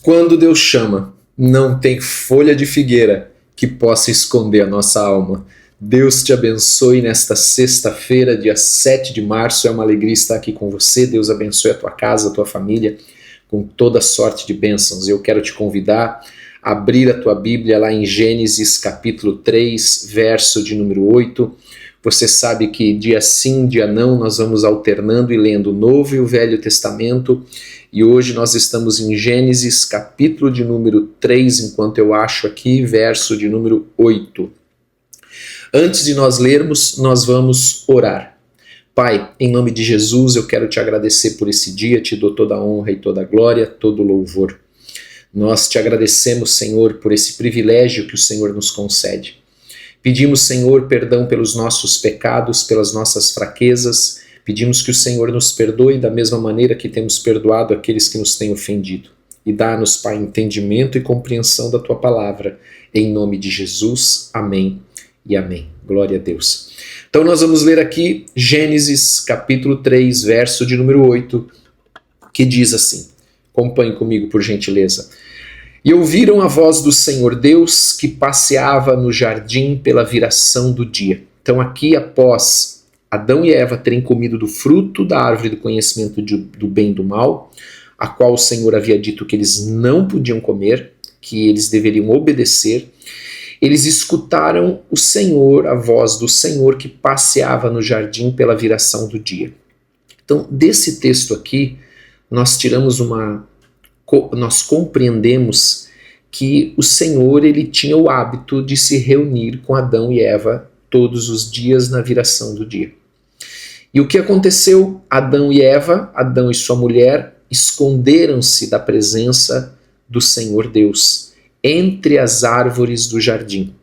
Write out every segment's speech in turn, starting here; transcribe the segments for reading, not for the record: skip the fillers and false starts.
Quando Deus chama, não tem folha de figueira que possa esconder a nossa alma. Deus te abençoe nesta sexta-feira, dia 7 de março. É uma alegria estar aqui com você. Deus abençoe a tua casa, a tua família, com toda sorte de bênçãos. Eu quero te convidar a abrir a tua Bíblia lá em Gênesis capítulo 3, verso de número 8. Você sabe que dia sim, dia não, nós vamos alternando e lendo o Novo e o Velho Testamento. E hoje nós estamos em Gênesis capítulo de número 3, enquanto eu acho aqui, verso de número 8. Antes de nós lermos, nós vamos orar. Pai, em nome de Jesus, eu quero te agradecer por esse dia, te dou toda a honra e toda a glória, todo o louvor. Nós te agradecemos, Senhor, por esse privilégio que o Senhor nos concede. Pedimos, Senhor, perdão pelos nossos pecados, pelas nossas fraquezas. Pedimos que o Senhor nos perdoe da mesma maneira que temos perdoado aqueles que nos têm ofendido. E dá-nos, Pai, entendimento e compreensão da Tua palavra. Em nome de Jesus, amém e amém. Glória a Deus. Então nós vamos ler aqui Gênesis capítulo 3, verso de número 8, que diz assim. Acompanhe comigo, por gentileza. E ouviram a voz do Senhor Deus que passeava no jardim pela viração do dia. Então aqui, após Adão e Eva terem comido do fruto da árvore do conhecimento do bem e do mal, a qual o Senhor havia dito que eles não podiam comer, que eles deveriam obedecer, eles escutaram o Senhor, a voz do Senhor que passeava no jardim pela viração do dia. Então, desse texto aqui, nós compreendemos que o Senhor ele tinha o hábito de se reunir com Adão e Eva todos os dias na viração do dia. E o que aconteceu? Adão e Eva, Adão e sua mulher, esconderam-se da presença do Senhor Deus entre as árvores do jardim.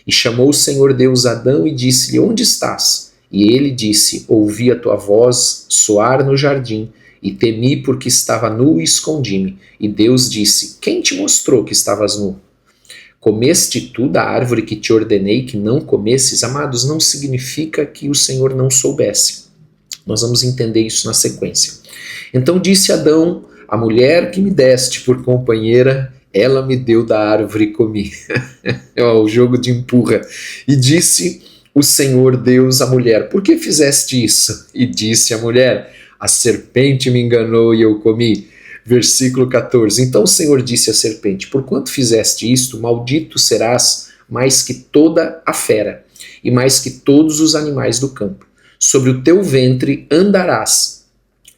E chamou o Senhor Deus Adão e disse-lhe: onde estás? E ele disse: ouvi a tua voz soar no jardim, e temi porque estava nu e escondi-me. E Deus disse: quem te mostrou que estavas nu? Comeste tu da árvore que te ordenei que não comesses? Amados, não significa que o Senhor não soubesse. Nós vamos entender isso na sequência. Então disse Adão: a mulher que me deste por companheira, ela me deu da árvore e comi. O jogo de empurra. E disse o Senhor Deus à mulher: por que fizeste isso? E disse a mulher: a serpente me enganou e eu comi. Versículo 14. Então o Senhor disse à serpente: porquanto fizeste isto, maldito serás mais que toda a fera, e mais que todos os animais do campo. Sobre o teu ventre andarás,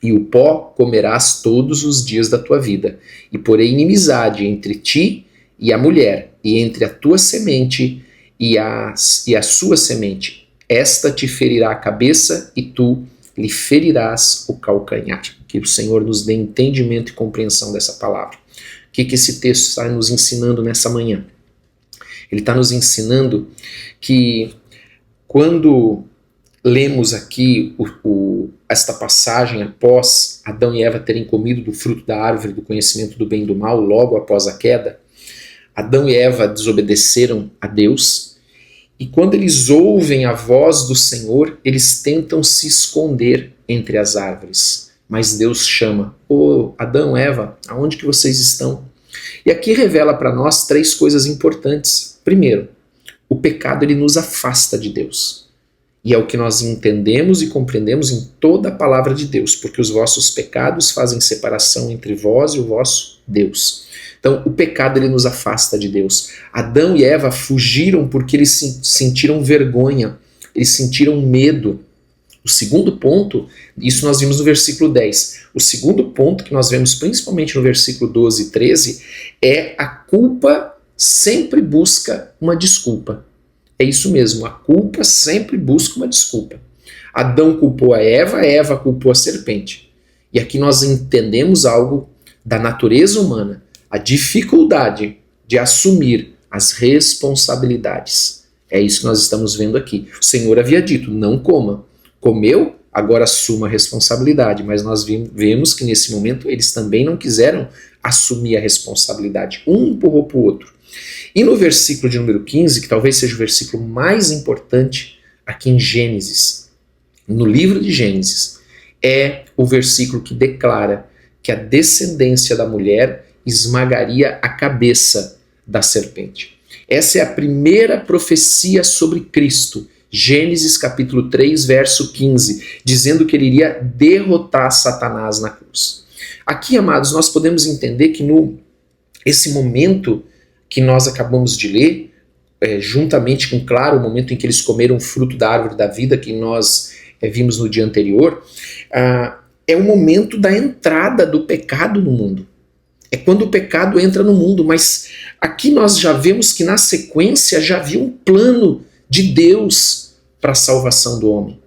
e o pó comerás todos os dias da tua vida. E porei inimizade entre ti e a mulher, e entre a tua semente e a sua semente. Esta te ferirá a cabeça, e tu lhe ferirás o calcanhar. Que o Senhor nos dê entendimento e compreensão dessa palavra. O que esse texto está nos ensinando nessa manhã? Ele está nos ensinando que quando lemos aqui esta passagem após Adão e Eva terem comido do fruto da árvore do conhecimento do bem e do mal, logo após a queda, Adão e Eva desobedeceram a Deus, e quando eles ouvem a voz do Senhor, eles tentam se esconder entre as árvores. Mas Deus chama: ô Adão, Eva, aonde que vocês estão? E aqui revela para nós três coisas importantes. Primeiro, o pecado ele nos afasta de Deus. E é o que nós entendemos e compreendemos em toda a palavra de Deus, porque os vossos pecados fazem separação entre vós e o vosso Deus. Então, o pecado ele nos afasta de Deus. Adão e Eva fugiram porque eles sentiram vergonha, eles sentiram medo. O segundo ponto, isso nós vimos no versículo 10. O segundo ponto que nós vemos principalmente no versículo 12 e 13 é a culpa sempre busca uma desculpa. É isso mesmo, a culpa sempre busca uma desculpa. Adão culpou a Eva culpou a serpente. E aqui nós entendemos algo da natureza humana, a dificuldade de assumir as responsabilidades. É isso que nós estamos vendo aqui. O Senhor havia dito: não coma. Comeu, agora assuma a responsabilidade. Mas nós vemos que nesse momento eles também não quiseram assumir a responsabilidade. Um empurrou para o outro. E no versículo de número 15, que talvez seja o versículo mais importante aqui em Gênesis, no livro de Gênesis, é o versículo que declara que a descendência da mulher esmagaria a cabeça da serpente. Essa é a primeira profecia sobre Cristo, Gênesis capítulo 3, verso 15, dizendo que ele iria derrotar Satanás na cruz. Aqui, amados, nós podemos entender que esse momento que nós acabamos de ler, juntamente com, claro, o momento em que eles comeram o fruto da árvore da vida que nós vimos no dia anterior, é o momento da entrada do pecado no mundo. É quando o pecado entra no mundo, mas aqui nós já vemos que na sequência já havia um plano de Deus para a salvação do homem.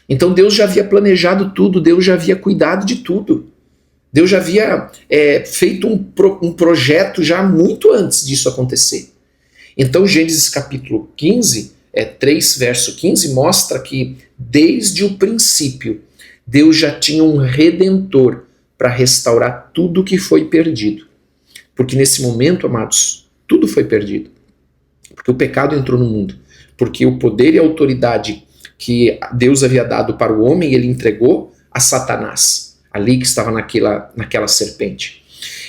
Então Deus já havia planejado tudo, Deus já havia cuidado de tudo. Deus já havia feito um projeto já muito antes disso acontecer. Então Gênesis capítulo 15, 3 verso 15, mostra que desde o princípio Deus já tinha um redentor para restaurar tudo que foi perdido. Porque nesse momento, amados, tudo foi perdido. Porque o pecado entrou no mundo. Porque o poder e a autoridade que Deus havia dado para o homem, ele entregou a Satanás, ali que estava naquela serpente.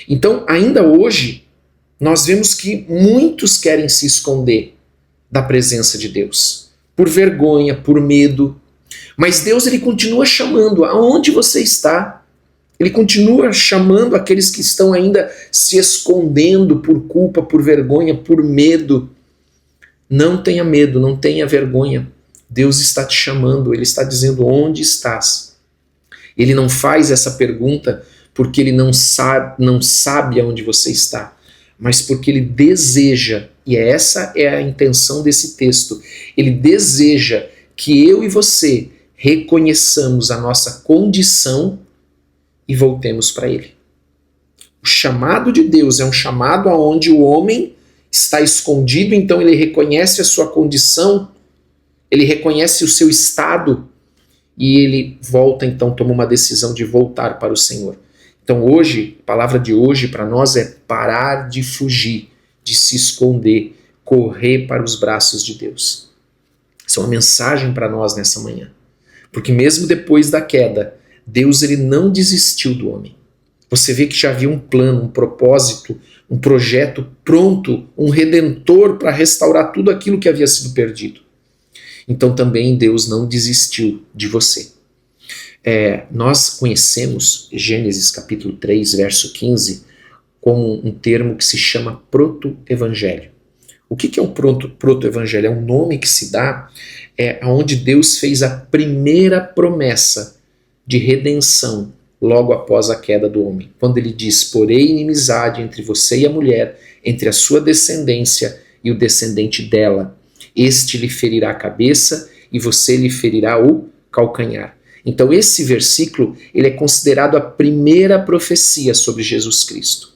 Então, ainda hoje, nós vemos que muitos querem se esconder da presença de Deus, por vergonha, por medo. Mas Deus, ele continua chamando, aonde você está? Ele continua chamando aqueles que estão ainda se escondendo por culpa, por vergonha, por medo. Não tenha medo, não tenha vergonha. Deus está te chamando, ele está dizendo onde estás. Ele não faz essa pergunta porque ele não sabe aonde você está, mas porque ele deseja, e essa é a intenção desse texto, ele deseja que eu e você reconheçamos a nossa condição e voltemos para ele. O chamado de Deus é um chamado aonde o homem está escondido, então ele reconhece a sua condição, ele reconhece o seu estado e ele volta, então toma uma decisão de voltar para o Senhor. Então hoje, a palavra de hoje para nós é parar de fugir, de se esconder, correr para os braços de Deus. Essa é uma mensagem para nós nessa manhã. Porque mesmo depois da queda, Deus ele não desistiu do homem. Você vê que já havia um plano, um propósito, um projeto pronto, um redentor para restaurar tudo aquilo que havia sido perdido. Então também Deus não desistiu de você. Nós conhecemos Gênesis capítulo 3, verso 15, como um termo que se chama proto-evangelho. O que é o proto-evangelho? É um nome que se dá onde Deus fez a primeira promessa de redenção logo após a queda do homem. Quando ele diz, porém inimizade entre você e a mulher, entre a sua descendência e o descendente dela. Este lhe ferirá a cabeça e você lhe ferirá o calcanhar. Então esse versículo ele é considerado a primeira profecia sobre Jesus Cristo,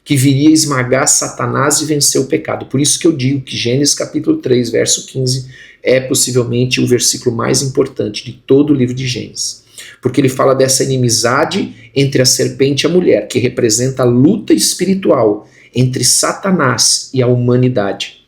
que viria esmagar Satanás e vencer o pecado. Por isso que eu digo que Gênesis capítulo 3, verso 15, é possivelmente o versículo mais importante de todo o livro de Gênesis. Porque ele fala dessa inimizade entre a serpente e a mulher, que representa a luta espiritual entre Satanás e a humanidade.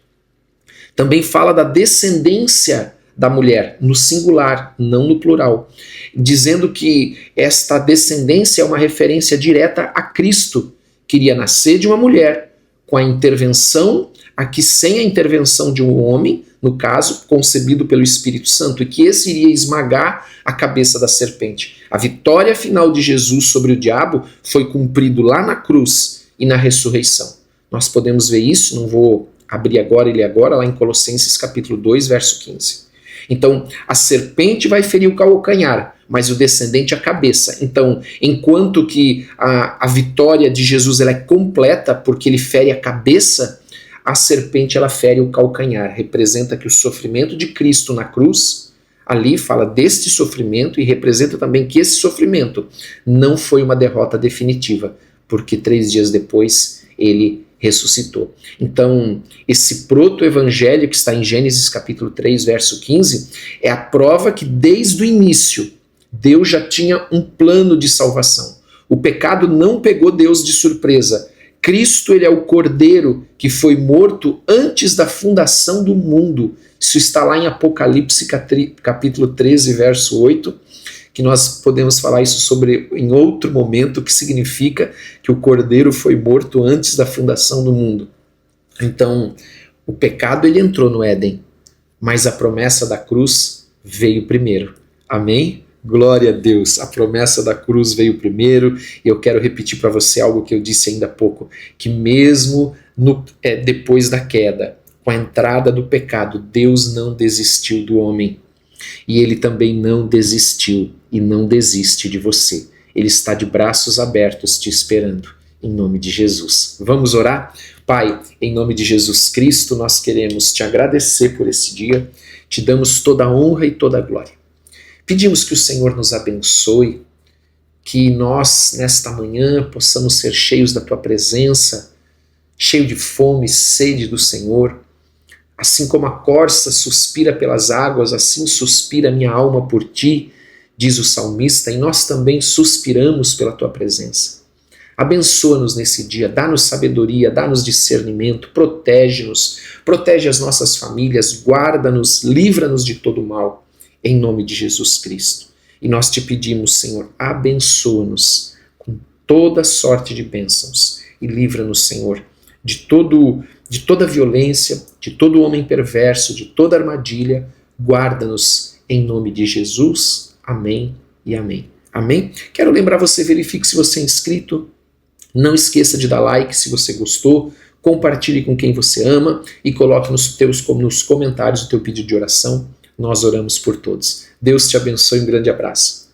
Também fala da descendência da mulher, no singular, não no plural, dizendo que esta descendência é uma referência direta a Cristo, que iria nascer de uma mulher, com a intervenção, aqui sem a intervenção de um homem, no caso, concebido pelo Espírito Santo, e que esse iria esmagar a cabeça da serpente. A vitória final de Jesus sobre o diabo foi cumprido lá na cruz e na ressurreição. Nós podemos ver isso, não vou abrir agora, lá em Colossenses capítulo 2, verso 15. Então, a serpente vai ferir o calcanhar, mas o descendente a cabeça. Então, enquanto que a vitória de Jesus ela é completa, porque ele fere a cabeça, a serpente ela fere o calcanhar. Representa que o sofrimento de Cristo na cruz, ali fala deste sofrimento e representa também que esse sofrimento não foi uma derrota definitiva, porque 3 dias depois ele ressuscitou. Então, esse proto-evangelho que está em Gênesis capítulo 3, verso 15, é a prova que desde o início Deus já tinha um plano de salvação. O pecado não pegou Deus de surpresa. Cristo ele é o Cordeiro que foi morto antes da fundação do mundo. Isso está lá em Apocalipse capítulo 13, verso 8, que nós podemos falar isso sobre em outro momento, que significa que o Cordeiro foi morto antes da fundação do mundo. Então, o pecado ele entrou no Éden, mas a promessa da cruz veio primeiro. Amém? Glória a Deus, a promessa da cruz veio primeiro, e eu quero repetir para você algo que eu disse ainda há pouco, que mesmo depois da queda, com a entrada do pecado, Deus não desistiu do homem, e Ele também não desistiu e não desiste de você. Ele está de braços abertos te esperando, em nome de Jesus. Vamos orar? Pai, em nome de Jesus Cristo, nós queremos te agradecer por esse dia, te damos toda a honra e toda a glória. Pedimos que o Senhor nos abençoe, que nós, nesta manhã, possamos ser cheios da Tua presença, cheio de fome e sede do Senhor. Assim como a corça suspira pelas águas, assim suspira minha alma por Ti, diz o salmista, e nós também suspiramos pela Tua presença. Abençoa-nos nesse dia, dá-nos sabedoria, dá-nos discernimento, protege-nos, protege as nossas famílias, guarda-nos, livra-nos de todo mal. Em nome de Jesus Cristo. E nós te pedimos, Senhor, abençoa-nos com toda sorte de bênçãos e livra-nos, Senhor, de toda violência, de todo homem perverso, de toda armadilha. Guarda-nos em nome de Jesus. Amém e amém. Amém? Quero lembrar você, verifique se você é inscrito. Não esqueça de dar like se você gostou. Compartilhe com quem você ama e coloque nos comentários o teu pedido de oração. Nós oramos por todos. Deus te abençoe, um grande abraço.